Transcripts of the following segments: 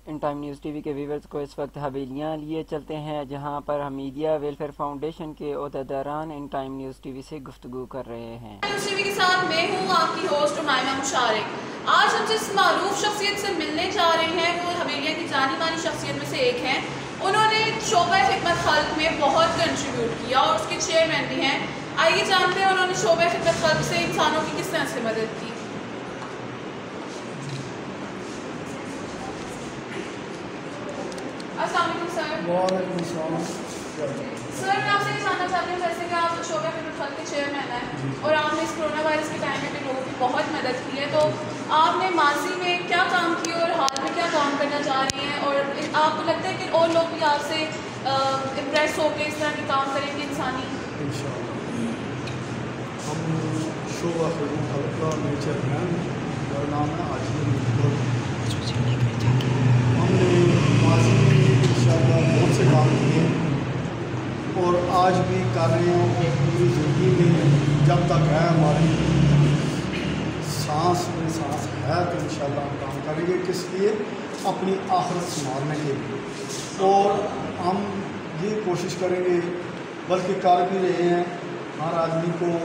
ان time news T وی کے viewers کو اس وقت حویلیاں لیے چلتے ہیں جہاں پر حمیدیہ ویلفیئر فاؤنڈیشن کے عہدیداران in time news T V سے گفتگو کر رہے ہیں۔ نیوز ٹی وی کے ساتھ میں ہوں آپ کی ہوسٹ عمائمہ مشارق۔ آج ہم جس معروف شخصیت سے ملنے جا رہے ہیں وہ حویلیہ کی جانی مانی شخصیت میں سے ایک ہیں۔ انہوں نے شعبہ خدمت خلق میں بہت کنٹریبیوٹ کیا اور اس کے چیئرمین بھی ہیں۔ آئیے جانتے ہیں انہوں نے شعبہ خدمت خلق سے انسانوں کی کس طرح سے مدد کی۔ السلام علیکم سر۔ وعلیکم السلام۔ سر میں آپ سے یہ جاننا چاہتی ہوں جیسے کہ آپ شعبہ خدمت خلق کے چیئرمین ہیں اور آپ نے اس کرونا وائرس کے ٹائم میں بھی لوگوں کی بہت مدد کی ہے، تو آپ نے ماضی میں کیا کام کیا اور حال میں کیا کام کرنا چاہ رہی ہیں، اور آپ کو لگتا ہے کہ اور لوگ بھی آپ سے امپریس ہو کے اس طرح کے کام کریں گے انسانی؟ انشاءاللہ ہم شعبہ خدمت خلق کا میں چیئرمین میرا نام ہے عاجل۔ ہم نے ماضی میں انشاءاللہ بہت سے کام کیے اور آج بھی کر رہے ہیں اور پوری زندگی میں جب تک ہے ہماری سانس میں سانس ہے تو انشاءاللہ ہم کام کریں گے، کس لیے؟ اپنی آخرت سنوارنے کے لیے، اور ہم یہ کوشش کریں گے بلکہ کر بھی رہے ہیں۔ ہر آدمی کو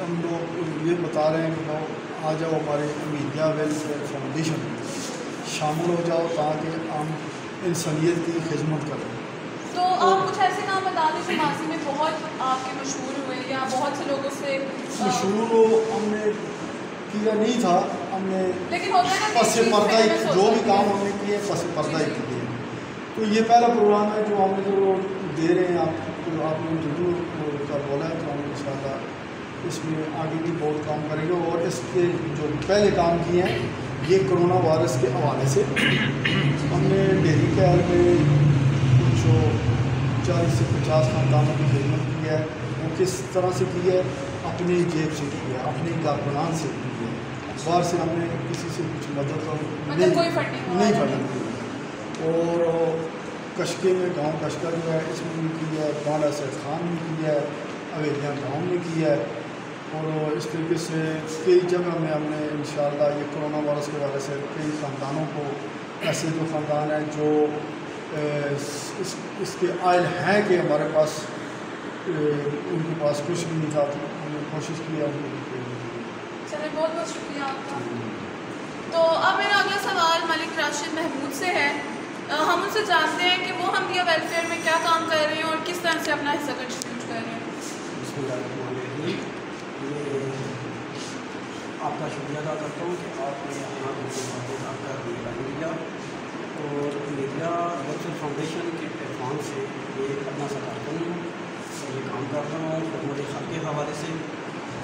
ہم لوگ یہ بتا رہے ہیں کہ آ جاؤ ہمارے حمیدیہ ویلفیئر فاؤنڈیشن شامل ہو جاؤ تاکہ ہم انسانیت کی خدمت کریں۔ تو آپ کچھ ایسے کام بتا دیں جو ماضی میں بہت آپ کے مشہور ہوئے یا بہت سے لوگوں سے مشہور ہم نے کیا نہیں تھا، ہم نے لیکن ہوتا ہے نا پس پردہ جو بھی کام ہم نے کیے پس پردہ ہی کیے۔ تو یہ پہلا پروگرام ہے جو ہم نے جو دے رہے ہیں آپ نے جدو کا بولا ہے، تو ہم انشاءاللہ اس میں آگے بھی بہت کام کریں گے، اور اس کے جو پہلے کام کیے ہیں یہ کرونا وائرس کے حوالے سے ہم نے ڈیری کیئر میں کچھ 40 سے 50 خاندانوں کی خدمت کی ہے۔ وہ کس طرح سے کی ہے؟ اپنی جیب سے کی ہے، اپنی کارکنان سے کی ہے، باہر سے ہم نے کسی سے کچھ مدد نہیں پڑی۔ اور کشکے میں گاؤں کشکا جو ہے اس میں بھی کی ہے، بالا سید خان نے کی ہے، حویلیاں گاؤں نے کی ہے، اور اس طریقے سے کئی جگہ میں ہم نے انشاءاللہ یہ کرونا وائرس کے وجہ سے کئی خاندانوں کو، ایسے جو خاندان ہیں جو اس کے عائل ہیں کہ ہمارے پاس ان کے پاس کچھ بھی نہیں تھا، تو ہم نے کوشش کی ہے۔ چلے بہت بہت شکریہ آپ کا۔ تو اب میرا اگلا سوال ملک راشد محمود سے ہے۔ ہم ان سے جانتے ہیں کہ وہ حمیدیہ ویلفیئر میں کیا کام کر رہے ہیں اور کس طرح سے اپنا حصہ کنٹریبیوٹ کر رہے ہیں۔ بسم اللہ الرحمن الرحیم۔ آپ کا شکریہ ادا کرتا ہوں کہ آپ نے اپنا آپ کا دیا لیا اور حمیدیہ ویلفیئر فاؤنڈیشن کے پلیٹفارم سے یہ اپنا سا کرتا ہوں اور یہ کام کر رہا ہوں خدمت خلق کے حوالے سے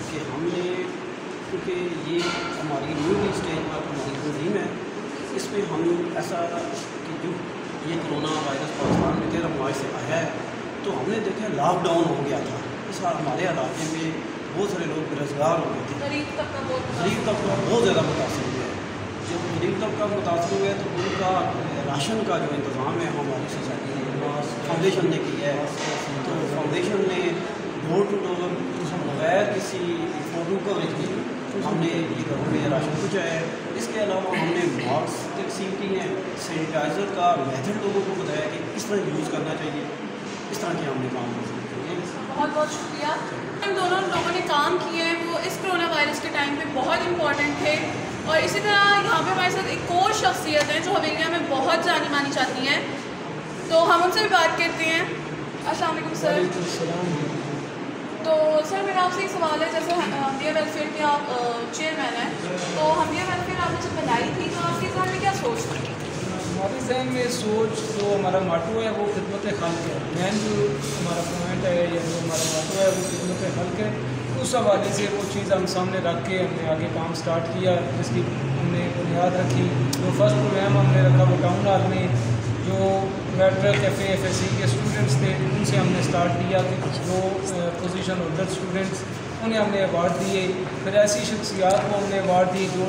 کہ ہم نے، کیونکہ یہ ہماری نیو اسٹیج پر ہماری تنظیم ہے، اس میں ہم ایسا کہ جو یہ کرونا وائرس پاکستان میں 13 مارچ سے آیا ہے تو ہم نے دیکھا لاک ڈاؤن ہو گیا تھا، اس بار ہمارے علاقے میں بہت سارے لوگ بے روزگار ہو گئے تھے، غریب طبقہ بہت زیادہ متاثر ہوا ہے۔ جب غریب طبقہ متاثر ہوئے تو ان کا راشن کا جو انتظام ہے ہماری سوسائٹی نے فاؤنڈیشن نے کیا ہے، تو فاؤنڈیشن نے ڈور ٹو ڈور بغیر کسی فوٹو کوریج ہم نے یہ گھروں میں راشن پہنچایا ہے۔ اس کے علاوہ ہم نے ماسک تقسیم کی ہیں، سینیٹائزر کا میتھڈ لوگوں کو بتایا کہ اس طرح یوز کرنا چاہیے، اس طرح کے ہم نے کام کر سکتے ہیں۔ بہت بہت شکریہ۔ ہم دونوں لوگوں نے کام کیے ہیں وہ اس کرونا وائرس کے ٹائم پہ بہت امپورٹنٹ تھے، اور اسی طرح یہاں پہ ہمارے ساتھ ایک اور شخصیت ہے جو حویلیہ میں بہت جانی مانی جاتی ہیں، تو ہم ان سے بھی بات کرتے ہیں۔ السلام علیکم سر۔ تو سر میرا آپ سے ایک سوال ہے، جیسے حمیدیہ ویلفیئر کے آپ چیئرمین ہیں، تو حمیدیہ ویلفیئر آپ نے جب بنائی تھی تو آپ کے ذہن میں کیا سوچ تھی؟ ہمارے ذہن میں سوچ جو ہمارا ماٹو ہے وہ خدمت خلق ہے، مین جو ہمارا پوائنٹ ہے یا جو ہمارا ماٹو ہے وہ خدمت خلق ہے۔ اس حوالے سے وہ چیز ہم سامنے رکھ کے ہم نے آگے کام سٹارٹ کیا، جس کی ہم نے بنیاد رکھی۔ جو فرسٹ پروگرام ہم نے رکھا وہ ٹاؤن ہال میں جو matric F A F S C کے اسٹوڈنٹس تھے ان سے ہم نے سٹارٹ کیا کہ جو پوزیشن ہولڈر اسٹوڈنٹس انہیں ہم نے ایوارڈ دیے، پھر ایسی شخصیات کو ہم نے ایوارڈ دی جو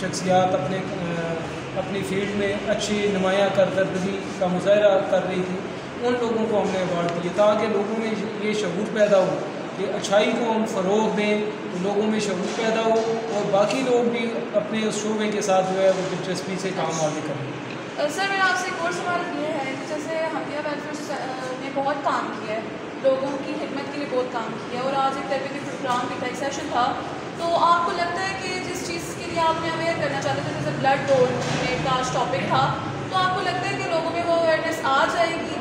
شخصیات اپنی فیلڈ میں اچھی نمایاں کارکردگی کا مظاہرہ کر رہی تھی، ان لوگوں کو ہم نے ایوارڈ دیے تاکہ لوگوں میں یہ شعور پیدا ہو کہ اچھائی کو ہم فروغ دیں، تو لوگوں میں شعور پیدا ہو اور باقی لوگ بھی اپنے اس شعبے کے ساتھ جو ہے وہ دلچسپی سے کام آگے کریں۔ سر میرا آپ سے ایک اور سوال یہ ہے کہ جیسے حمدیہ ویلفیئر نے بہت کام کیا ہے، لوگوں کی خدمت کے لیے بہت کام کیا ہے، اور آج ایک تربیتی پروگرام بھی تھا، ایک سیشن تھا، تو آپ کو لگتا ہے کہ جس چیز کے لیے آپ نے اویئر کرنا چاہتے تھے، جیسے بلڈ ڈونیٹ کا آج ٹاپک تھا، تو آپ کو لگتا ہے کہ لوگوں میں وہ اویئرنیس آ جائے گی؟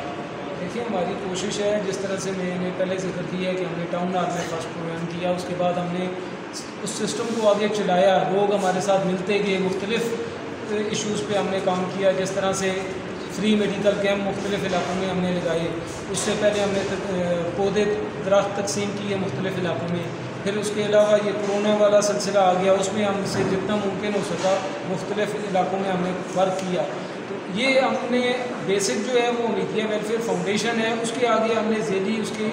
دیکھیے ہماری کوشش ہے، جس طرح سے میں نے پہلے ذکر کیا ہے کہ ہم نے ٹاؤن ہال میں فرسٹ پروگرام کیا، اس کے بعد ہم نے اس سسٹم کو آگے چلایا، لوگ ہمارے ساتھ ملتے گئے، مختلف ایشوز پہ ہم نے کام کیا، جس طرح سے فری میڈیکل کیمپ مختلف علاقوں میں ہم نے لگائے، اس سے پہلے ہم نے پودے درخت تقسیم کیے مختلف علاقوں میں، پھر اس کے علاوہ یہ کرونا والا سلسلہ آ گیا، اس میں ہم سے جتنا ممکن ہو سکا مختلف علاقوں میں ہم نے ورک کیا. تو یہ ہم نے بیسک جو ہے وہ حمیدیہ ویلفیئر فاؤنڈیشن ہے، اس کے آگے ہم نے ذیلی اس کی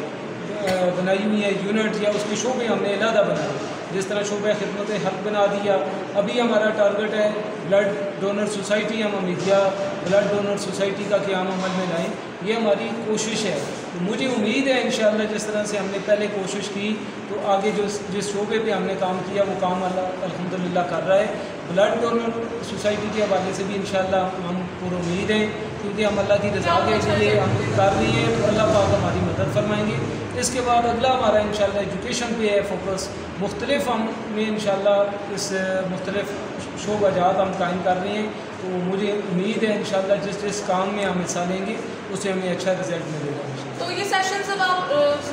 بنائی ہوئی ہے یونٹ یا اس کے شعبے ہم نے علیحدہ بنائے، جس طرح شعبہ خدمت حق بنا دیا. ابھی ہمارا ٹارگٹ ہے بلڈ ڈونر سوسائٹی، ہم حمیدیہ بلڈ ڈونر سوسائٹی کا قیام عمل میں لائیں، یہ ہماری کوشش ہے. تو مجھے امید ہے انشاءاللہ جس طرح سے ہم نے پہلے کوشش کی تو آگے جس شعبے پہ ہم نے کام کیا وہ کام اللہ الحمدللہ کر رہا ہے. بلڈ ڈونر سوسائٹی کے حوالے سے بھی انشاءاللہ ہم پر امید ہیں، کیونکہ ہم اللہ کی رضا کے لیے ہم کر رہی ہیں تو اللہ پاک ہماری مدد فرمائیں گے. اس کے بعد اگلا ہمارا انشاءاللہ ایجوکیشن پہ ہے فوکس، مختلف ہم میں انشاءاللہ اس مختلف شعبہ جات ہم قائم کر رہے ہیں. تو مجھے امید ہے انشاءاللہ جس کام میں ہم حصہ لیں گے اس سے ہمیں اچھا رزلٹ ملے گا. تو یہ سیشنز اب آپ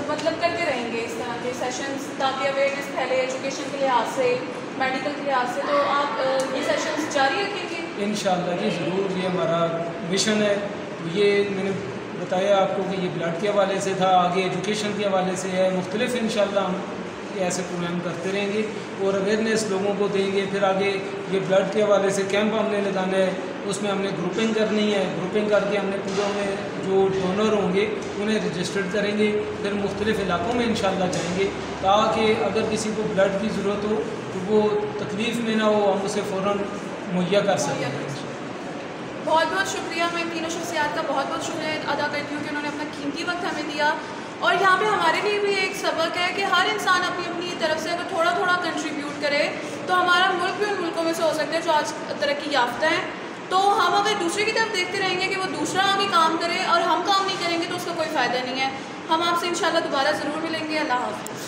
مطلب کرتے رہیں گے اس طرح کے سیشنز تاکہ اویئرنیس پھیلے ایجوکیشن کے لحاظ سے، میڈیکل کے لحاظ سے، تو آپ یہ سیشنز جاری رکھیں گے؟ انشاءاللہ جی ضرور، یہ ہمارا مشن ہے. یہ میں نے بتایا آپ کو کہ یہ بلڈ کے حوالے سے تھا، آگے ایجوکیشن کے حوالے سے ہے، مختلف انشاءاللہ ہم ایسے پروگرام کرتے رہیں گے اور اویئرنیس لوگوں کو دیں گے. پھر آگے یہ بلڈ کے حوالے سے کیمپ ہم نے لگانا ہے، اس میں ہم نے گروپنگ کرنی ہے، گروپنگ کر کے ہم نے پوروں میں جو ڈونر ہوں گے انہیں رجسٹرڈ کریں گے، پھر مختلف علاقوں میں انشاءاللہ جائیں گے تاکہ اگر کسی کو بلڈ کی ضرورت ہو تو وہ تکلیف میں نہ ہو، ہم اسے فوراً مہیا کر سکیں. بہت بہت شکریہ. میں تینوں شخصیات کا بہت بہت شکریہ ادا کرتی ہوں کہ انہوں نے اپنا قیمتی وقت ہمیں دیا، اور یہاں پہ ہمارے لیے بھی ایک سبق ہے کہ ہر انسان اپنی اپنی طرف سے اگر تھوڑا تھوڑا کنٹریبیوٹ کرے تو ہمارا ملک بھی ان ملکوں میں سے ہو سکتا ہے جو آج ترقی یافتہ ہیں. تو ہم اگر دوسرے کی طرف دیکھتے رہیں گے کہ وہ دوسرا آگے کام کرے اور ہم کام نہیں کریں گے تو اس کا کوئی فائدہ نہیں ہے. ہم آپ سے انشاءاللہ دوبارہ ضرور ملیں گے. اللہ حافظ.